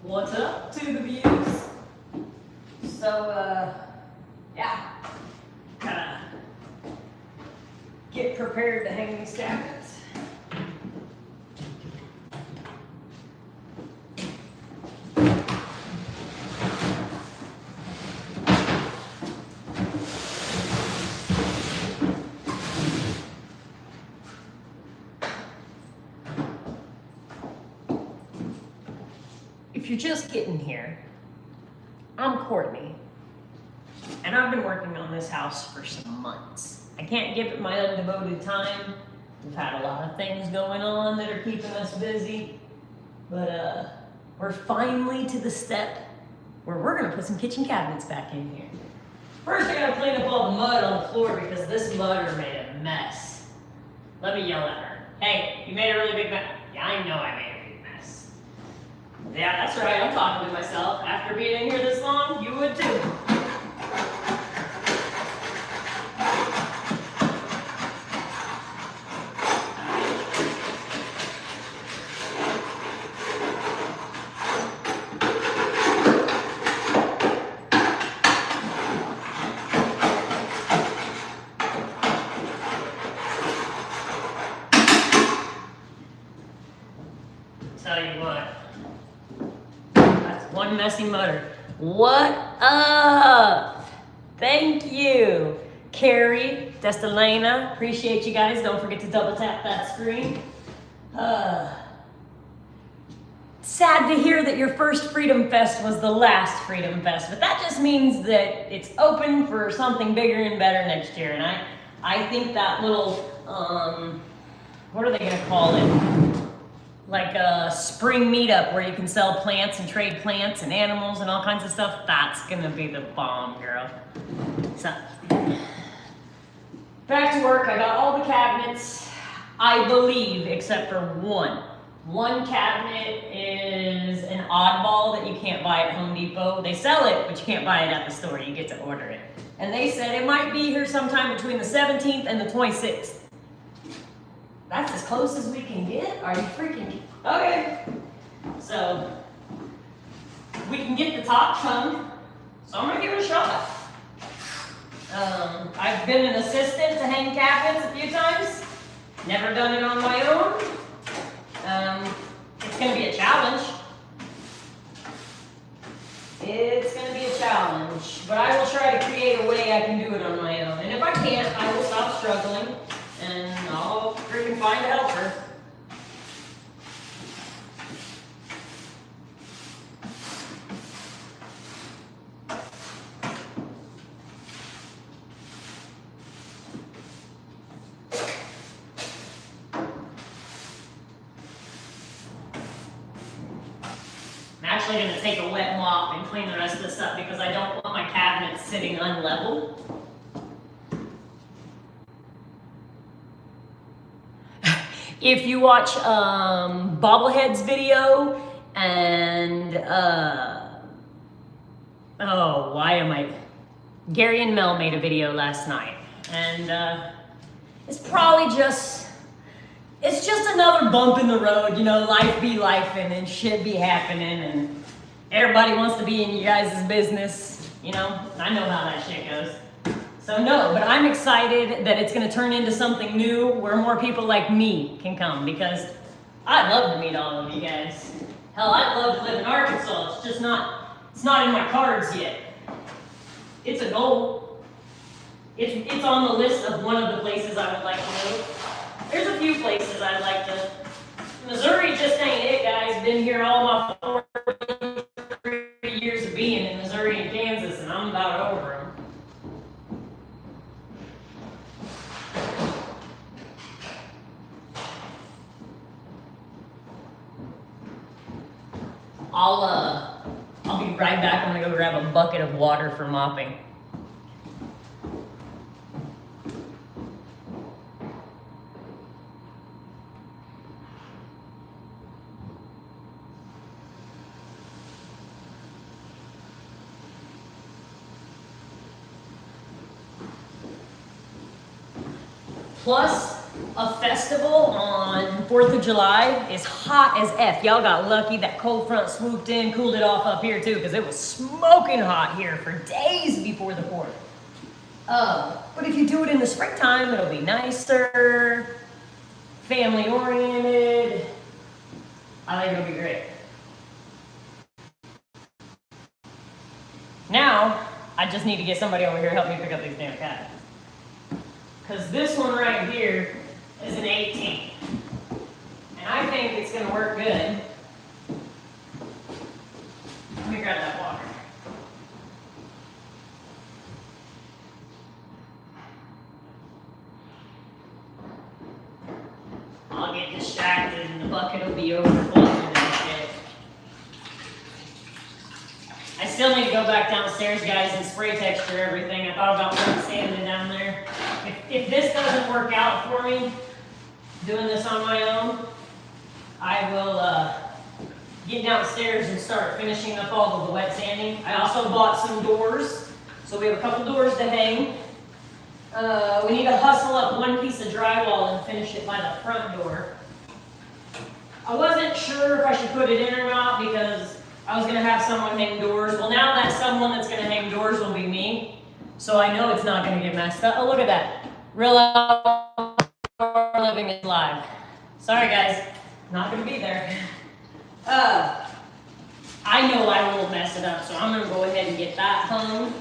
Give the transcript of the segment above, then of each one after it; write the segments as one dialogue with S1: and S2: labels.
S1: What's up to the views? So, yeah, kinda get prepared to hang these cabinets. If you're just getting here, I'm Courtney, and I've been working on this house for some months. I can't give it my undevoted time. We've had a lot of things going on that are keeping us busy, but we're finally to the step where we're gonna put some kitchen cabinets back in here. First, I gotta clean up all the mud on the floor because this mudder made a mess. Let me yell at her. Hey, you made a really big mess. Yeah, I know I made a big mess. Yeah, that's right, I'm talking to myself. After being in here this long, you would too. Tell you what, that's one messy mutter. What up? Thank you, Carrie, Destelena. Appreciate you guys. Don't forget to double tap that screen. Sad to hear that your first Freedom Fest was the last Freedom Fest, but that just means that it's open for something bigger and better next year. And I think that little, what are they gonna call it? Like a spring meetup where you can sell plants and trade plants and animals and all kinds of stuff. That's gonna be the bomb, girl. So, back to work. I got all the cabinets, I believe, except for one. One cabinet is an oddball that you can't buy at Home Depot. They sell it, but you can't buy it at the store. You get to order it. And they said it might be here sometime between the 17th and the 26th. That's as close as we can get? Are you freaking kidding? Okay. So, we can get the top hung, so I'm gonna give it a shot. I've been an assistant to hang cabinets a few times. Never done it on my own. It's gonna be a challenge. It's gonna be a challenge, but I will try to create a way I can do it on my own. And if I can't, I will stop struggling and I'll freaking find a helper. I'm actually going to take a wet mop and clean the rest of this up because I don't want my cabinets sitting unlevel. If you watch Bobblehead's video and Gary and Mel made a video last night, and it's probably just another bump in the road, you know, life be lifing and shit be happening and everybody wants to be in you guys' business, you know, I know how that shit goes. So no, but I'm excited that it's gonna turn into something new where more people like me can come because I'd love to meet all of you guys. Hell, I'd love to live in Arkansas, it's not in my cards yet. It's a goal. It's on the list of one of the places I would like to live. There's a few places I'd like to. Missouri just ain't it, guys. Been here all my 43 years of being in Missouri and Kansas, and I'm about over them. I'll be right back. I'm gonna go grab a bucket of water for mopping. Plus, a festival on 4th of July is hot as F. Y'all got lucky that cold front swooped in, cooled it off up here too, because it was smoking hot here for days before the 4th. But if you do it in the springtime, it'll be nicer, family oriented. I think it'll be great. Now, I just need to get somebody over here to help me pick up these damn cabinets. Because this one right here is an 18. And I think it's going to work good. Let me grab that water. I'll get distracted and the bucket will be overflowing and shit. I still need to go back downstairs, guys, and spray texture everything. I thought about putting sand down there. If this doesn't work out for me, doing this on my own, I will get downstairs and start finishing up all of the wet sanding. I also bought some doors, so we have a couple doors to hang. We need to hustle up one piece of drywall and finish it by the front door. I wasn't sure if I should put it in or not because I was going to have someone hang doors. Well, now that someone that's going to hang doors will be me, so I know it's not going to get messed up. Oh, look at that. Real Outdoor Living is live. Sorry, guys. Not going to be there. I know I won't mess it up, so I'm going to go ahead and get that hung.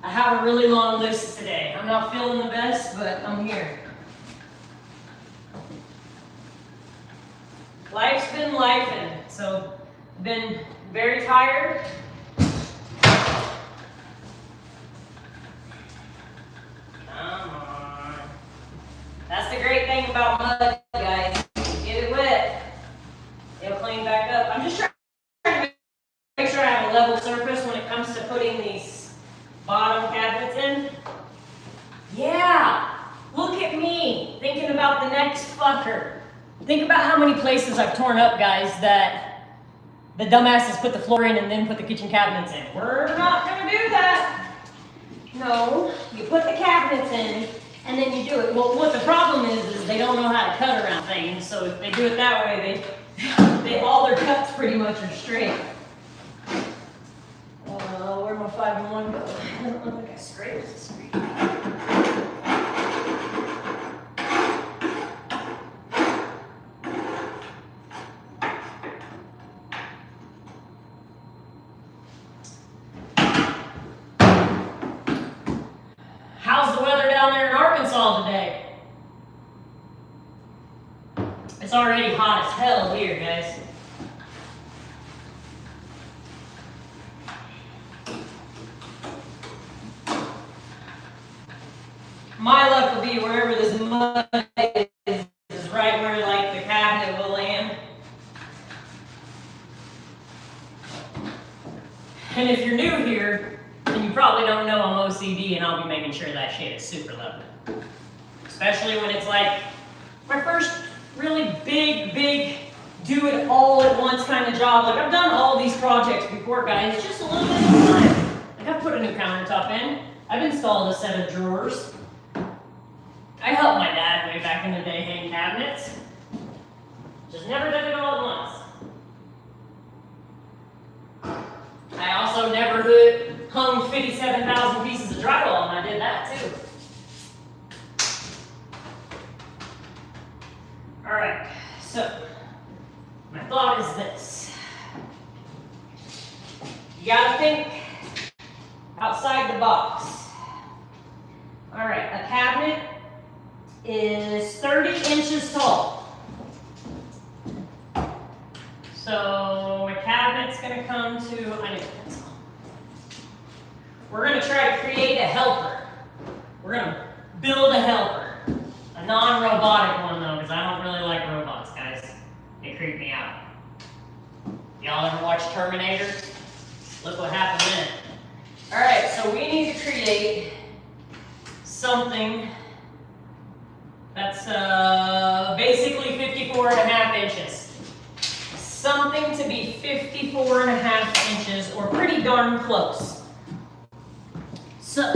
S1: I have a really long list today. I'm not feeling the best, but I'm here. Life's been lifing, so been very tired. Come on. That's the great thing about mud, guys. Get it wet, it'll clean back up. I'm just trying to make sure I have a level surface when it comes to putting these bottom cabinets in. Yeah, look at me thinking about the next fucker. Think about how many places I've torn up, guys, that the dumbasses put the floor in and then put the kitchen cabinets in. We're not gonna do that. No, you put the cabinets in and then you do it. Well, what the problem is they don't know how to cut around things. So if they do it that way, they all their cuts pretty much are straight. Where'd my 5-in-1 go? I don't look like I scraped this screen. How's the weather down there in Arkansas today? It's already hot as hell here, guys. My luck will be wherever this mud is right where like the cabinet will land. And if you're new here, then you probably don't know I'm OCD and I'll be making sure that shit is super level. Especially when it's like my first really big, do it all at once kind of job. Like I've done all these projects before, guys, just a little bit of time. Like I've put a new countertop in. I've installed a set of drawers. I helped my dad way back in the day hang cabinets. Just never did it all at once. I also never hung 57,000 pieces of drywall, and I did that too. All right, so my thought is this. You gotta think outside the box. All right, a cabinet is 30 inches tall. So my cabinet's gonna come to, I need a pencil. We're gonna try to create a helper. We're gonna build a helper. A non-robotic one though, because I don't really like robots, guys. They creep me out. Y'all ever watch Terminator? Look what happened then. All right, so we need to create something that's basically 54.5 inches. Something to be 54.5 inches or pretty darn close. So,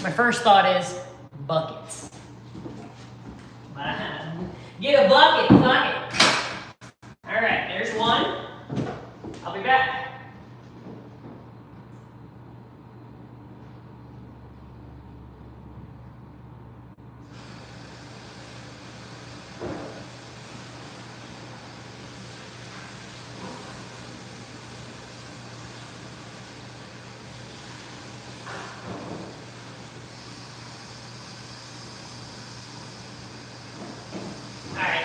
S1: my first thought is buckets. Get a bucket, fuck it. All right, there's one. I'll be back.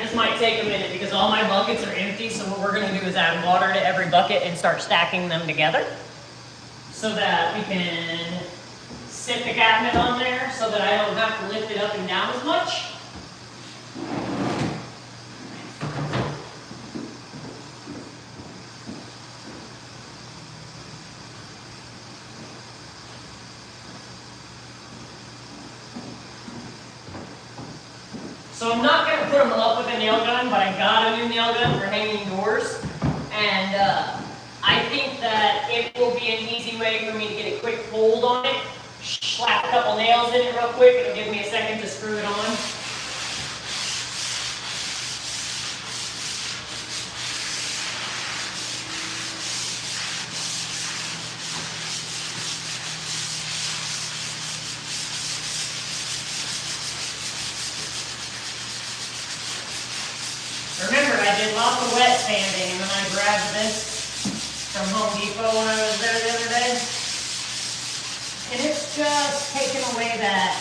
S1: This might take a minute because all my buckets are empty, so what we're going to do is add water to every bucket and start stacking them together so that we can sit the cabinet on there so that I don't have to lift it up and down as much. So I'm not going to put them up with a nail gun, but I got a new nail gun for hanging doors. And I think that it will be an easy way for me to get a quick hold on it. Slap a couple nails in it real quick. It'll give me a second to screw it on. Remember, I did lots of wet sanding, and then I grabbed this from Home Depot when I was there the other day. And it's just taking away that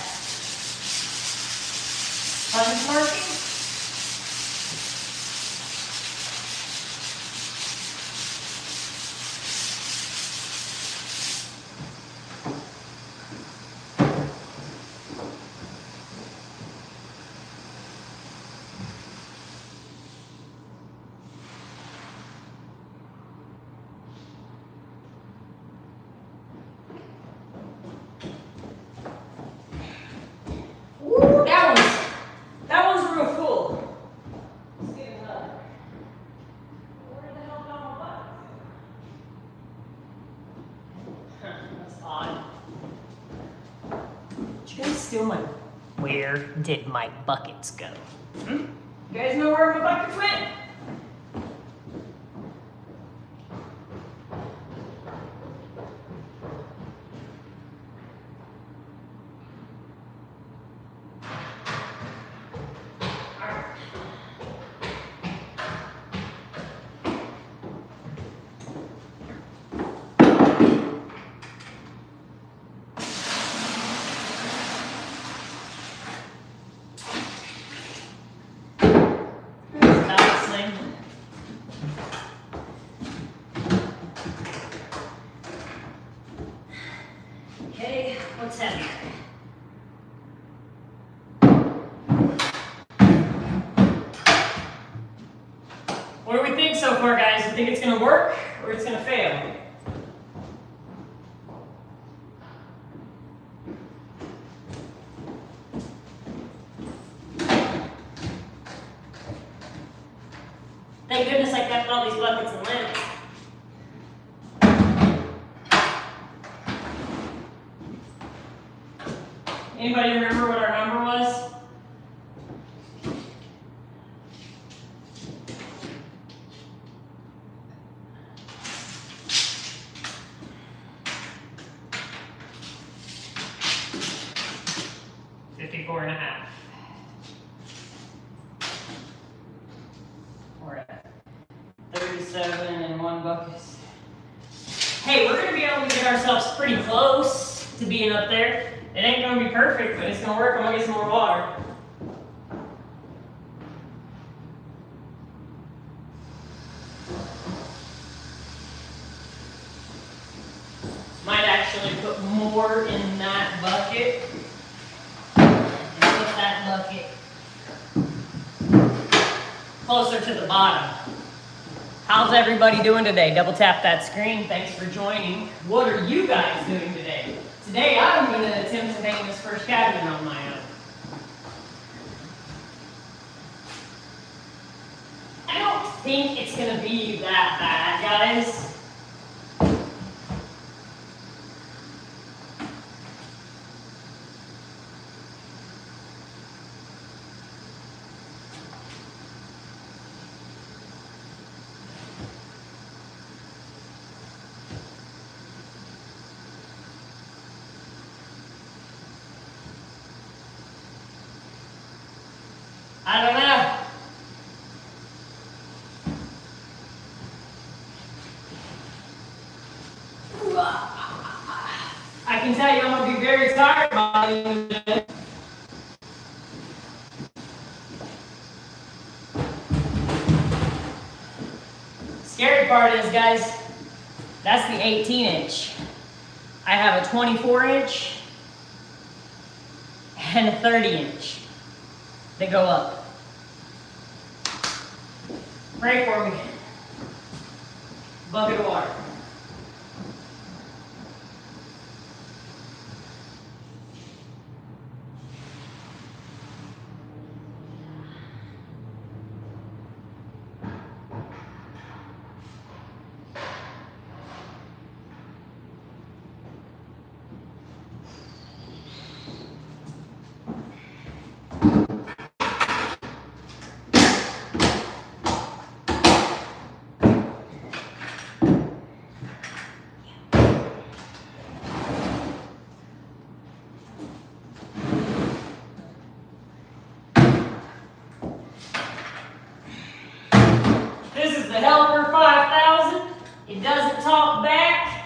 S1: sponge marking. That one's real full. Let's get another. Where the hell got my bucket? That's odd. Did you guys steal my? Where did my buckets go? You guys know where my buckets went? Okay, what's heavier? What do we think so far, guys? You think it's going to work or it's going to fail? Thank goodness I kept all these buckets and lids. Anybody remember what our number was? $54 and a half. We're at 37 and 1 bucket. Hey, we're gonna be able to get ourselves pretty close to being up there. It ain't gonna be perfect, but it's gonna work. I'm gonna get some more water. Might actually put more in that bucket and put that bucket closer to the bottom. How's everybody doing today? Double tap that screen. Thanks for joining. What are you guys doing today? Today I'm going to attempt to hang this first cabinet on my own. I don't think it's going to be that bad, guys. I don't know. I can tell you I'm going to be very tired by the end of the day. Scary part is, guys, that's the 18-inch. I have a 24-inch and a 30-inch. They go up. Pray for me. Bucket of water. This is the Helper 5000. It doesn't talk back.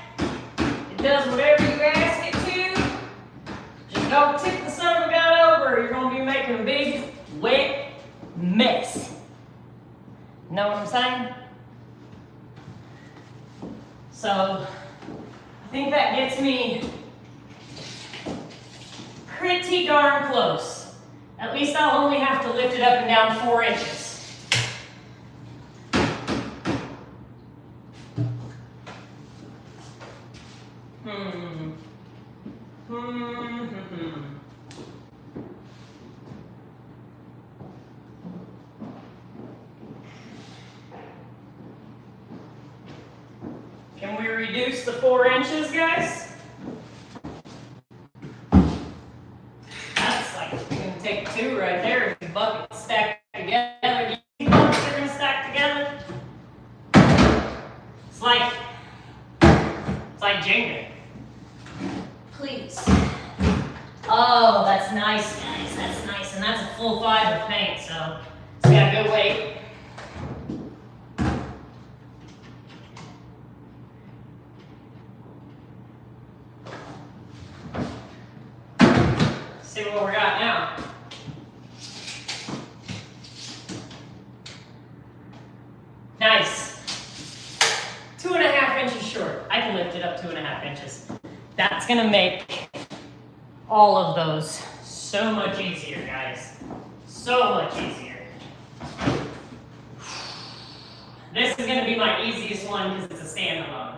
S1: It does whatever you ask it to. Just don't tip the son of a gun over, or you're going to be making a big, wet mess. Know what I'm saying? So, I think that gets me pretty darn close. At least I'll only have to lift it up and down 4 inches. Can we reduce the 4 inches, guys? That's like, you can take 2 right there if the buckets stack together. These buckets are going to stack together. It's like Jenga. Please. Oh, that's nice, guys. That's nice. And that's a full 5 of paint, so it's got a good weight. See what we got now. Nice. 2.5 inches short. I can lift it up 2.5 inches. That's gonna make all of those so much easier, guys. So much easier. This is gonna be my easiest one because it's a standalone.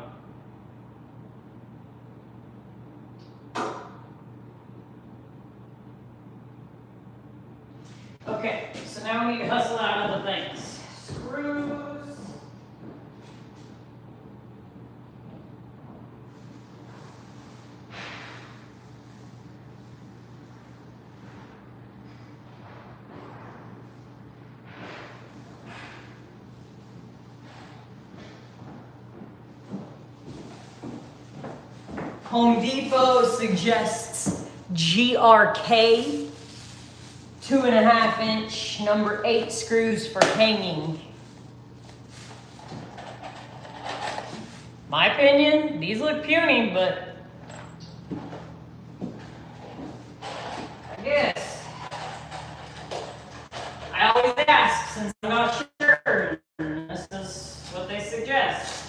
S1: Okay, so now we need to hustle out other things. Screws. Home Depot suggests GRK 2.5 inch number 8 screws for hanging. My opinion, these look puny, but I guess. I always ask since I'm not sure. This is what they suggest.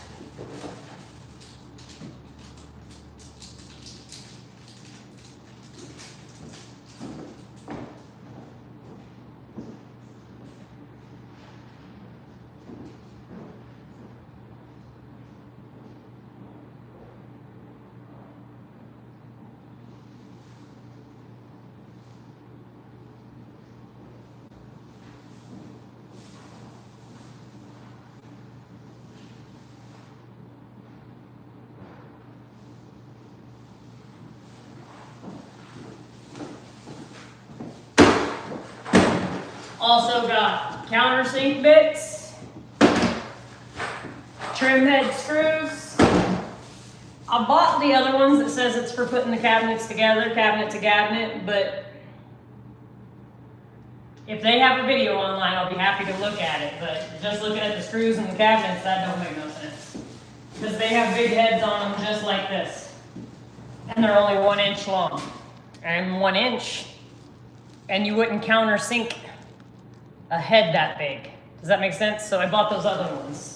S1: Also got countersink bits, trim head screws. I bought the other ones that says it's for putting the cabinets together, cabinet to cabinet, but If they have a video online, I'll be happy to look at it, but just looking at the screws and the cabinets, that don't make no sense. Because they have big heads on them just like this. And they're only 1 inch long. And 1 inch, and you wouldn't countersink a head that big. Does that make sense? So I bought those other ones.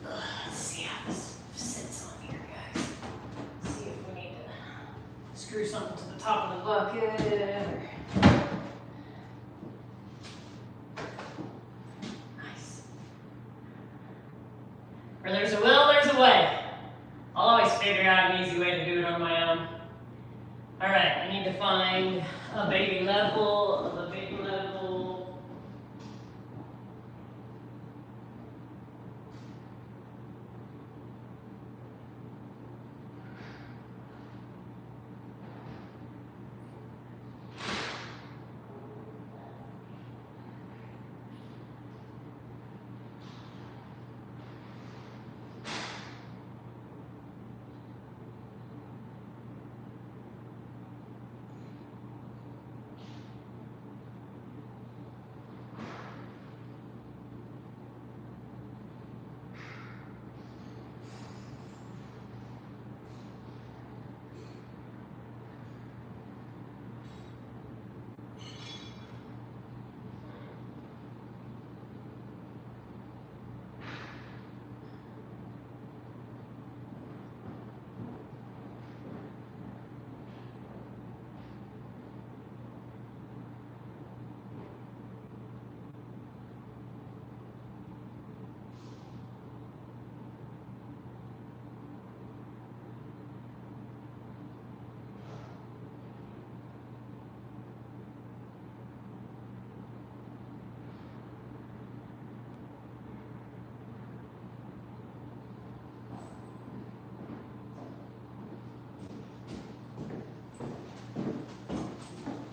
S1: Let's see how this sits on here, guys. See if we need to screw something to the top of the bucket. Nice. Where there's a will, there's a way. I'll always figure out an easy way to do it on my own. All right, I need to find a baby level, the baby level.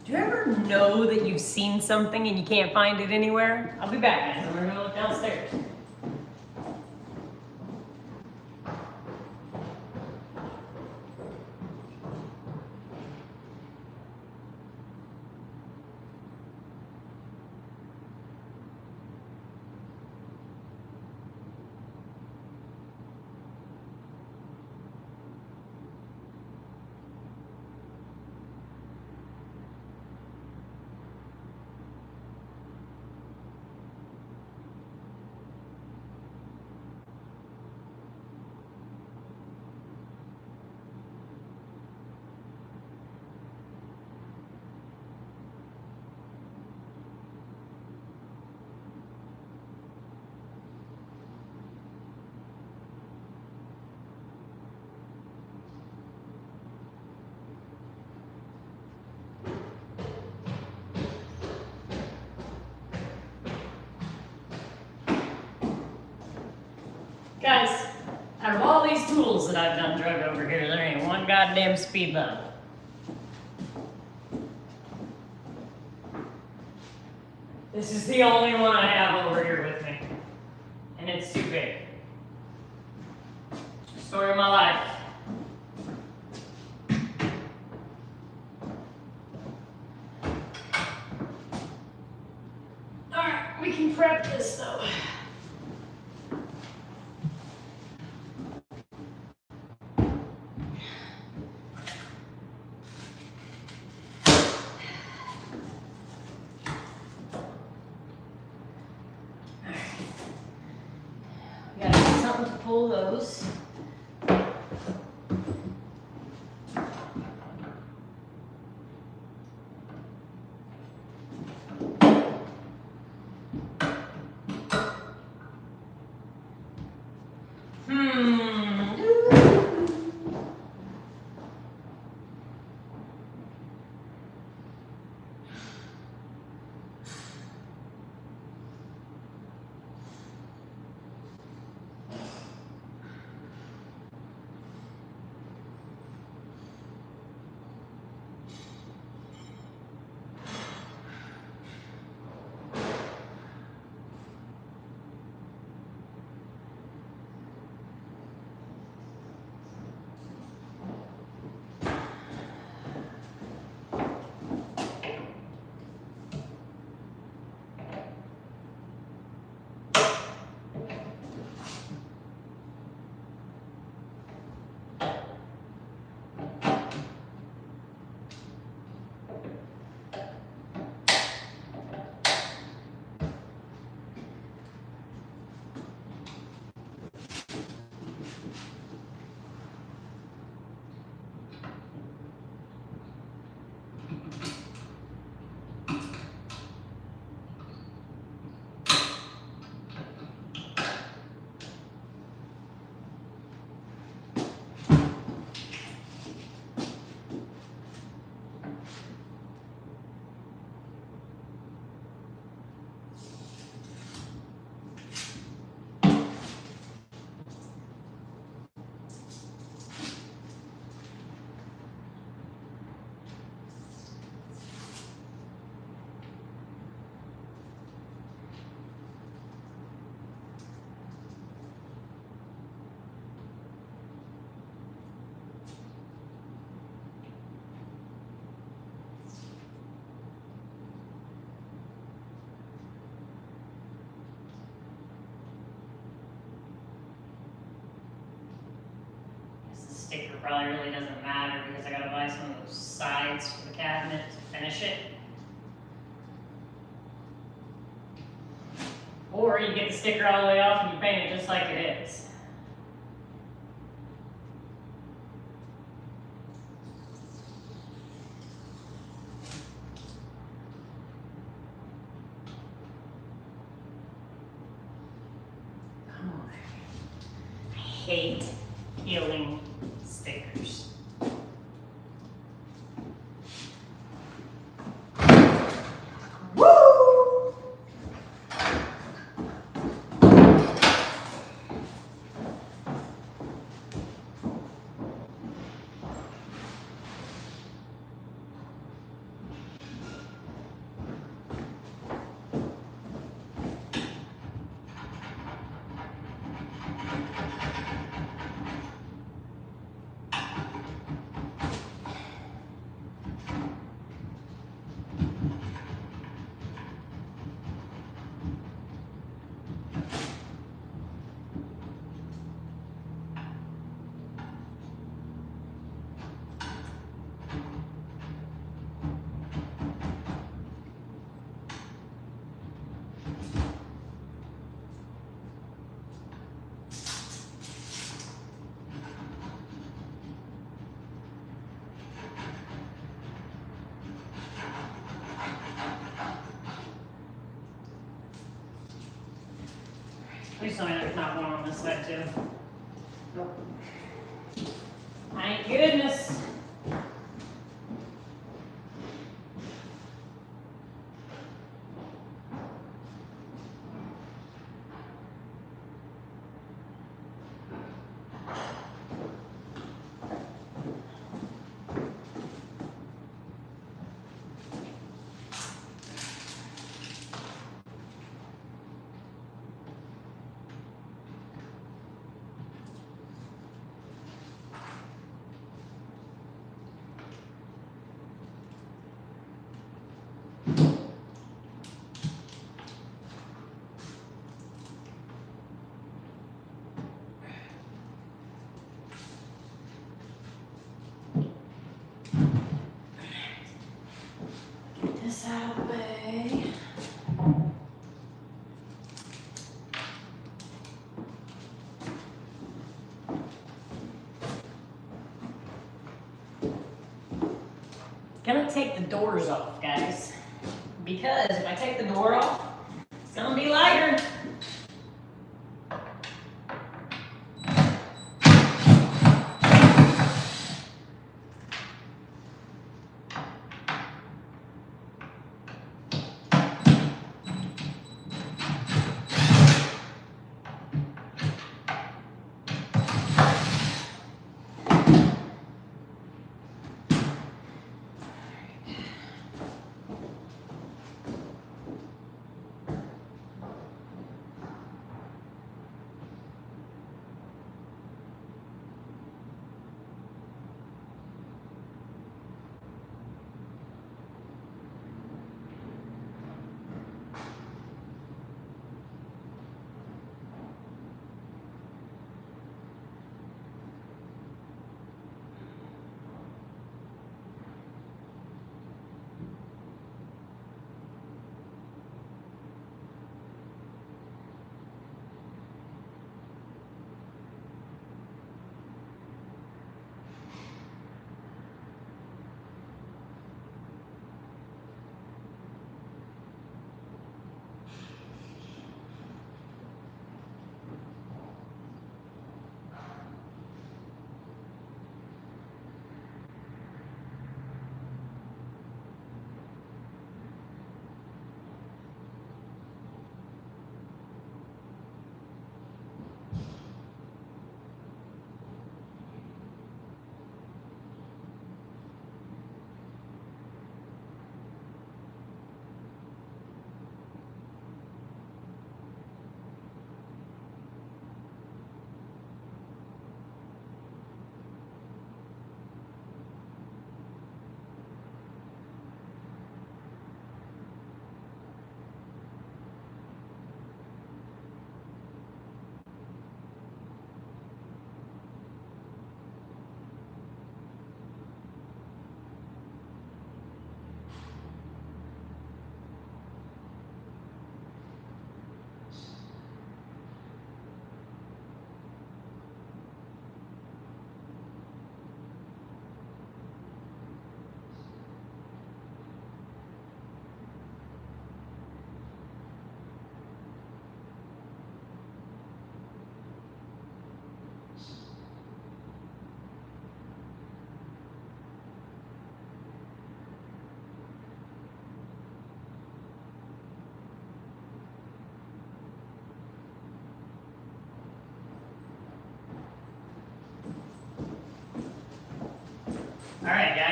S1: Do you ever know that you've seen something and you can't find it anywhere? I'll be back, guys. I'm gonna go look downstairs. Guys, out of all these tools that I've done drug over here, there ain't one goddamn speed bump. This is the only one I have over here with me. And it's too big. Story of my life. Alright, we can prep this though. To pull those. probably really doesn't matter because I gotta buy some of those sides for the cabinet to finish it. Or you get the sticker all the way off and you paint it just like it is. I hate peeling stickers. Woo! Please tell me there's not one on this side too. Nope. Thank goodness. This out of the way. Gonna take the doors off, guys, because if I take the door off, it's gonna be lighter.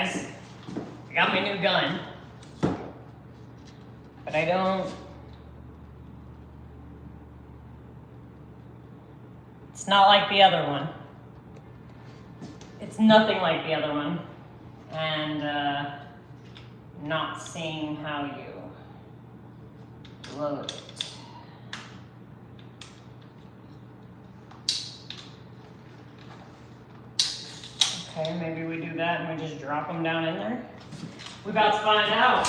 S1: guys. I got my new gun. But I don't... It's not like the other one. It's nothing like the other one. And, not seeing how you load it. Okay, maybe we do that and we just drop them down in there. We're about to find out.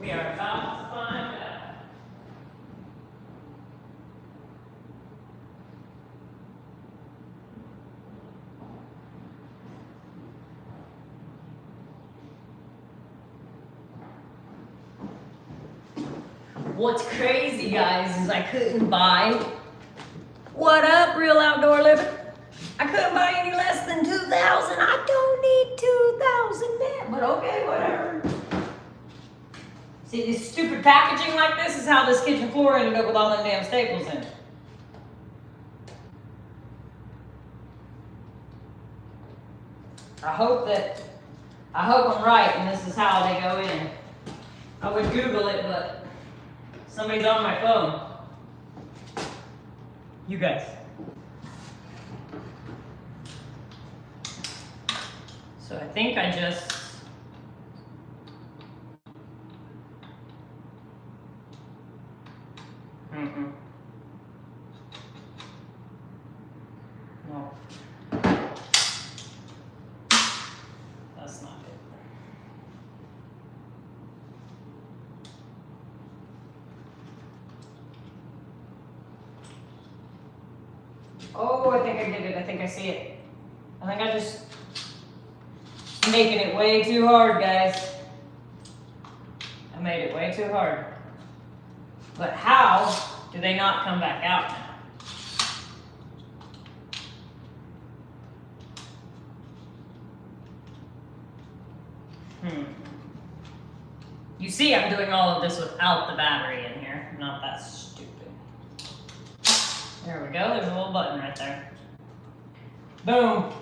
S1: We are about to find out. What's crazy, guys, is I couldn't buy. What up, Real Outdoor Living? I couldn't buy any less than 2,000. I don't need 2,000 net, but okay, whatever. See, this stupid packaging like this is how this kitchen floor ended up with all them damn staples in it. I hope I'm right and this is how they go in. I would Google it, but somebody's on my phone. You guys. So I think I just... No. That's not it. Oh, I think I did it. I think I see it. I think I just... making it way too hard, guys. I made it way too hard. But how do they not come back out now? You see I'm doing all of this without the battery in here. Not that stupid. There we go. There's a little button right there. Boom.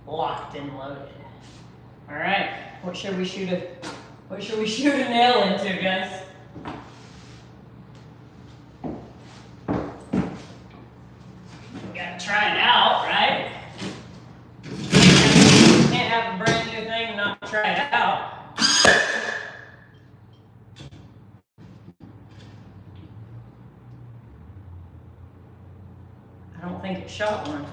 S1: Locked and loaded. All right, what should we shoot a nail into, guys? We gotta try it out, right? Can't have a brand new thing and not try it out. I don't think it shot one.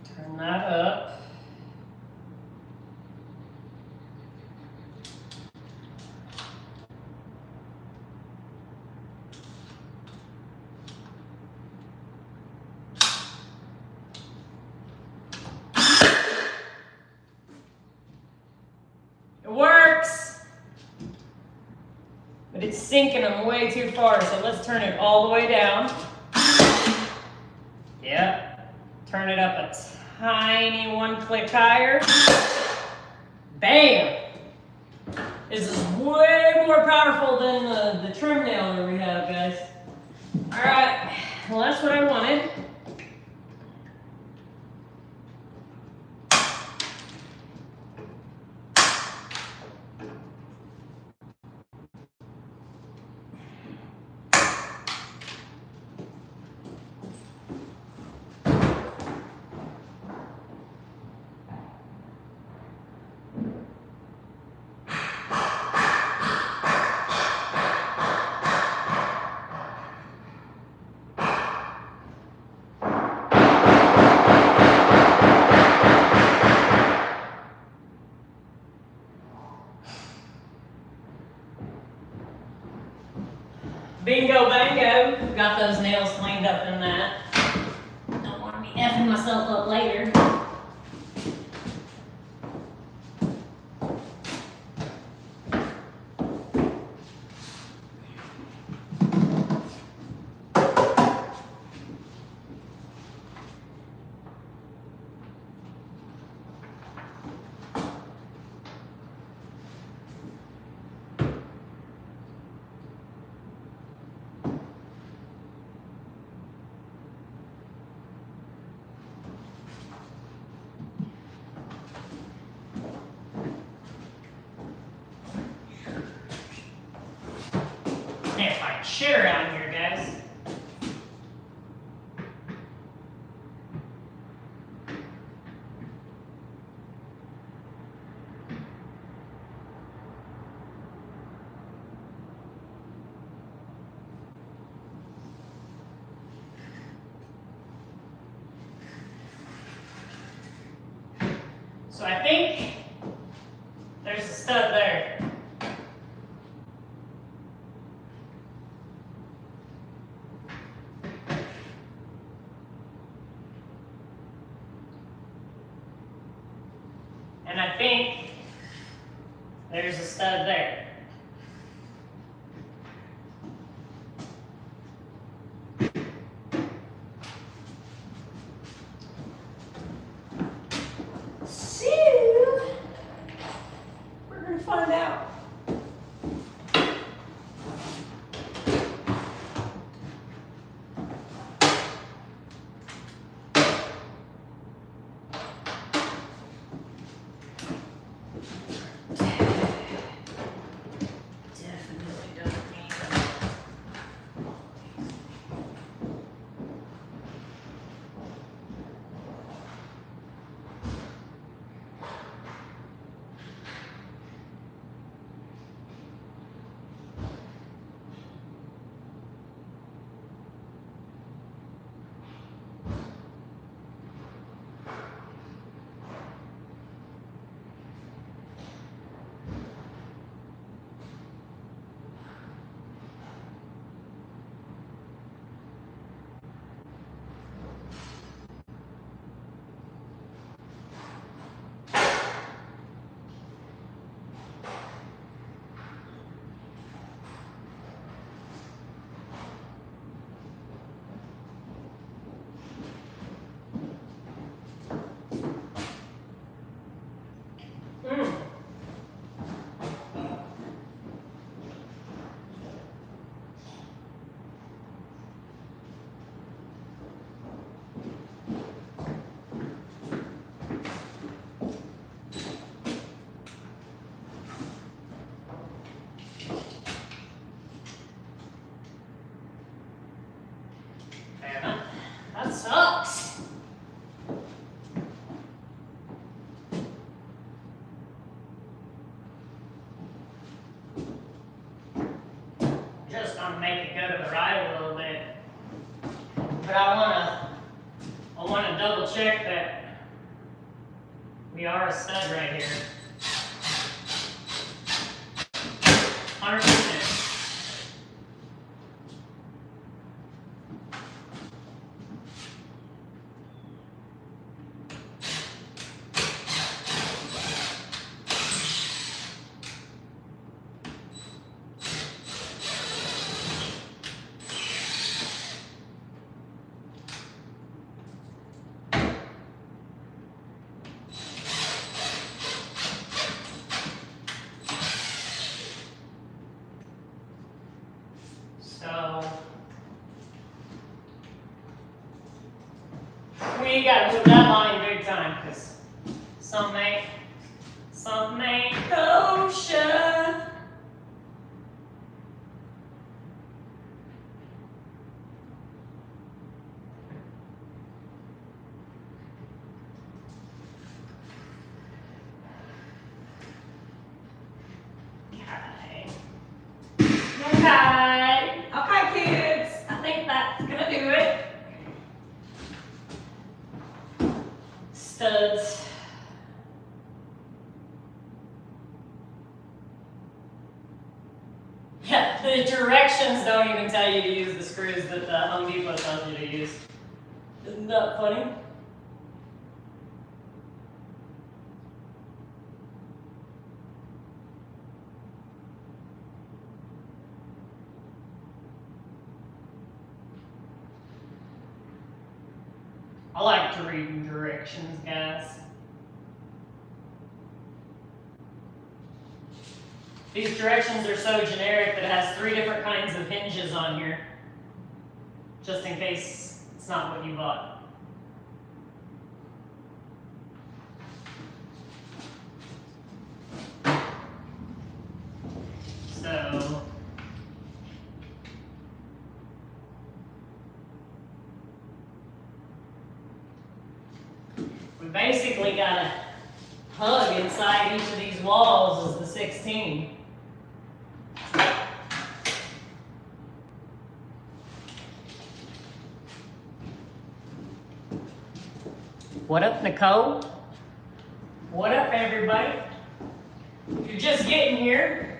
S1: Turn that up. It works, but it's sinking them way too far, so let's turn it all the way down. Yep, turn it up a tiny one click higher. Bam! This is way more powerful than the trim nail that we have, guys. All right, well that's what I wanted. Bingo bango, got those nails cleaned up in that. Don't want to be effing myself up later. can't find shit around here, guys. So I think there's a stud there. And I think there's a stud there. We're gonna find out. Definitely don't need them. That sucks. Just gonna make it go to the right a little bit. But I wanna double check that we are a stud right here. 100%. So we gotta move that line big time because something ain't kosher. Okay, kids. I think that's gonna do it. Studs. Yeah, the directions don't even tell you to use the screws that the Home Depot tells you to use. Isn't that funny? I like to read directions, guys. These directions are so generic that it has 3 different kinds of hinges on here, just in case it's not what you bought. So basically got a hug inside each of these walls is the 16. What up, Nicole? What up, everybody? If you're just getting here,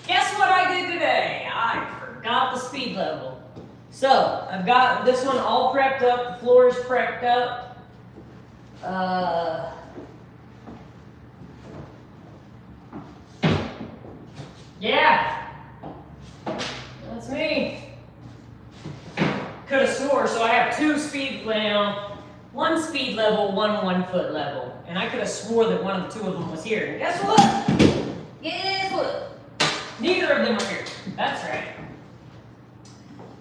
S1: guess what I did today? I forgot the speed level. So, I've got this one all prepped up, the floor is prepped up. Yeah, that's me. Could have swore, so I have two speed now, one speed level, one 1 foot level. And I could have swore that one of the two of them was here. And guess what? Guess what? Neither of them are here. That's right.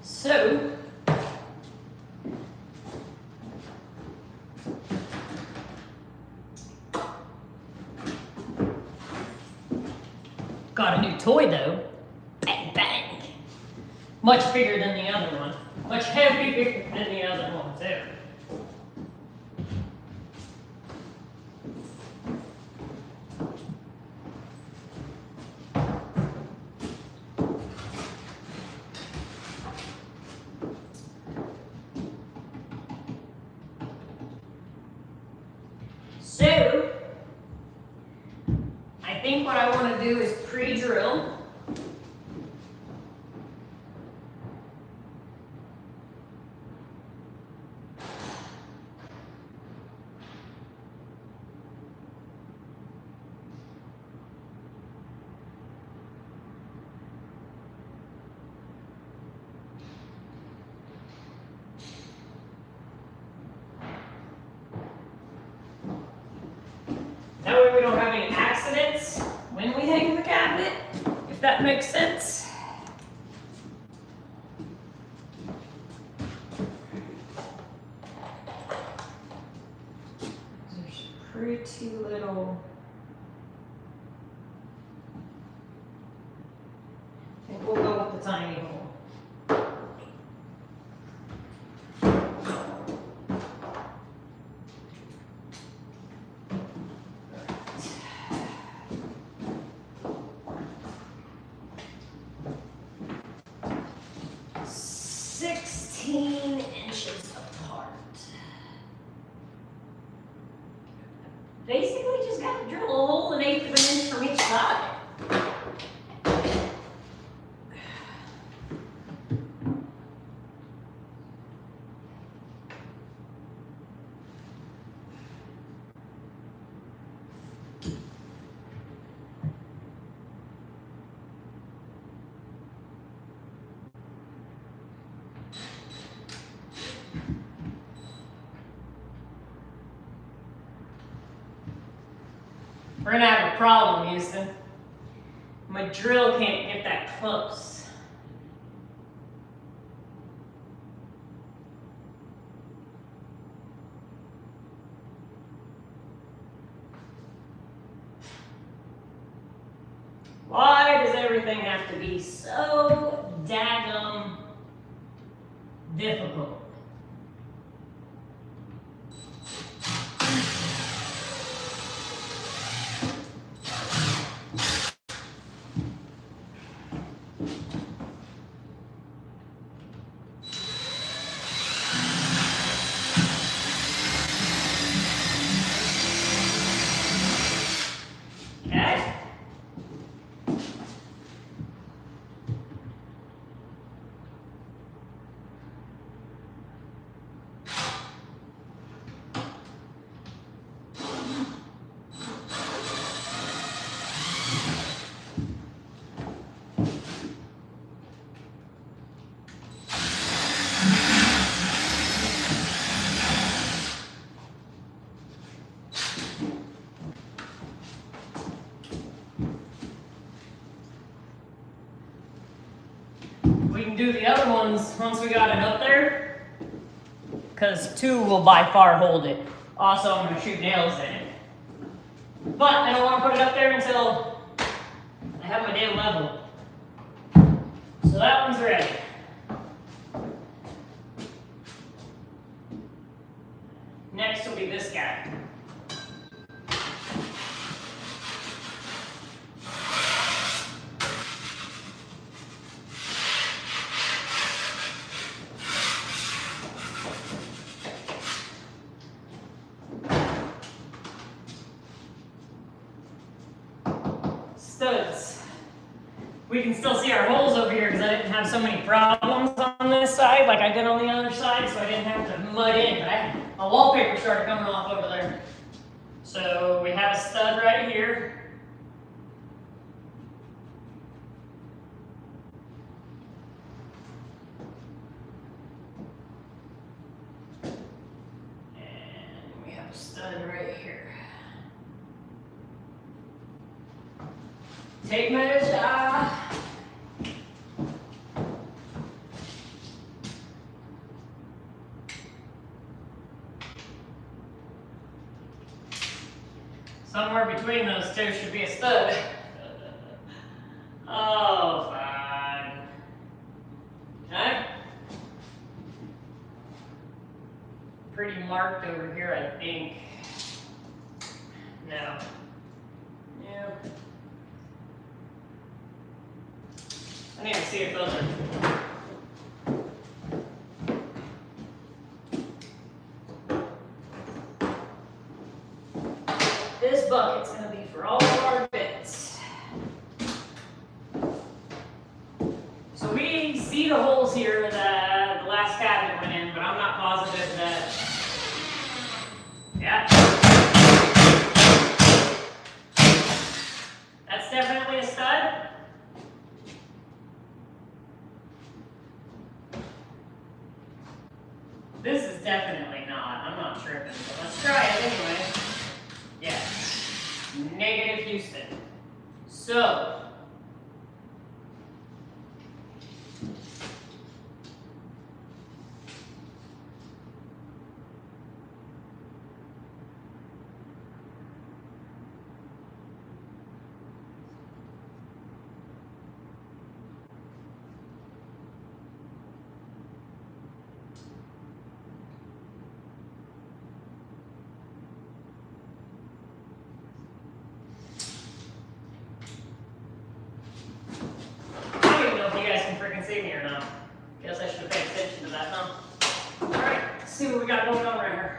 S1: So, got a new toy though. Bang, bang. Much bigger than the other one. Much heavier than the other one too. So, I think what I want to do is pre-drill. That way we don't have any accidents when we hang the cabinet, if that makes sense. There's pretty little. I think we'll go with the tiny hole. Basically just got to drill a hole 1/8 of an inch from each side. We're gonna have a problem, Houston. My drill can't get that close. Why does everything have to be so daggum difficult? We can do the other ones once we got it up there, because 2 will by far hold it. Also, I'm going to shoot nails in it. But I don't want to put it up there until I have my damn level. So that one's ready. Next will be this guy. Studs. We can still see our holes over here because I didn't have so many problems on this side like I did on the other side, so I didn't have to mud in. But my wallpaper started coming off over there. So we have a stud right here. And we have a stud right here. Tape measure. Somewhere between those two should be a stud. Oh, fine. Okay. Pretty marked over here, I think. No. Yeah. I need to see if those are. This bucket's going to be for all of our bits. So we see the holes here that the last cabinet went in, but I'm not positive that. Yeah. That's definitely a stud. This is definitely not. I'm not tripping, but let's try it anyway. Yeah. Negative Houston. So. See me or not? Guess I should have paid attention to that, huh? Alright, let's see what we got going on right here.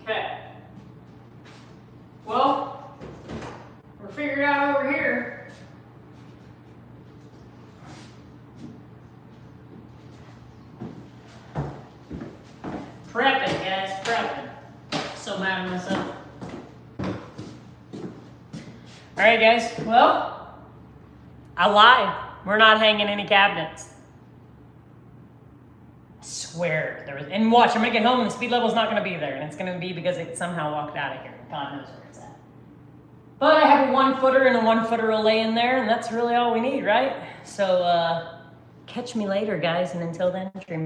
S1: Okay. Well, we're figured out over here. Prepping, guys, prepping. So mad at myself. Alright, guys, well, I lied. We're not hanging any cabinets. I swear there was, and watch, I'm gonna get home and the speed level's not gonna be there, and it's gonna be because it somehow walked out of here. God knows where it's at. But I have a 1-footer and a 1-footer will lay in there, and that's really all we need, right? So, catch me later, guys, and until then, dream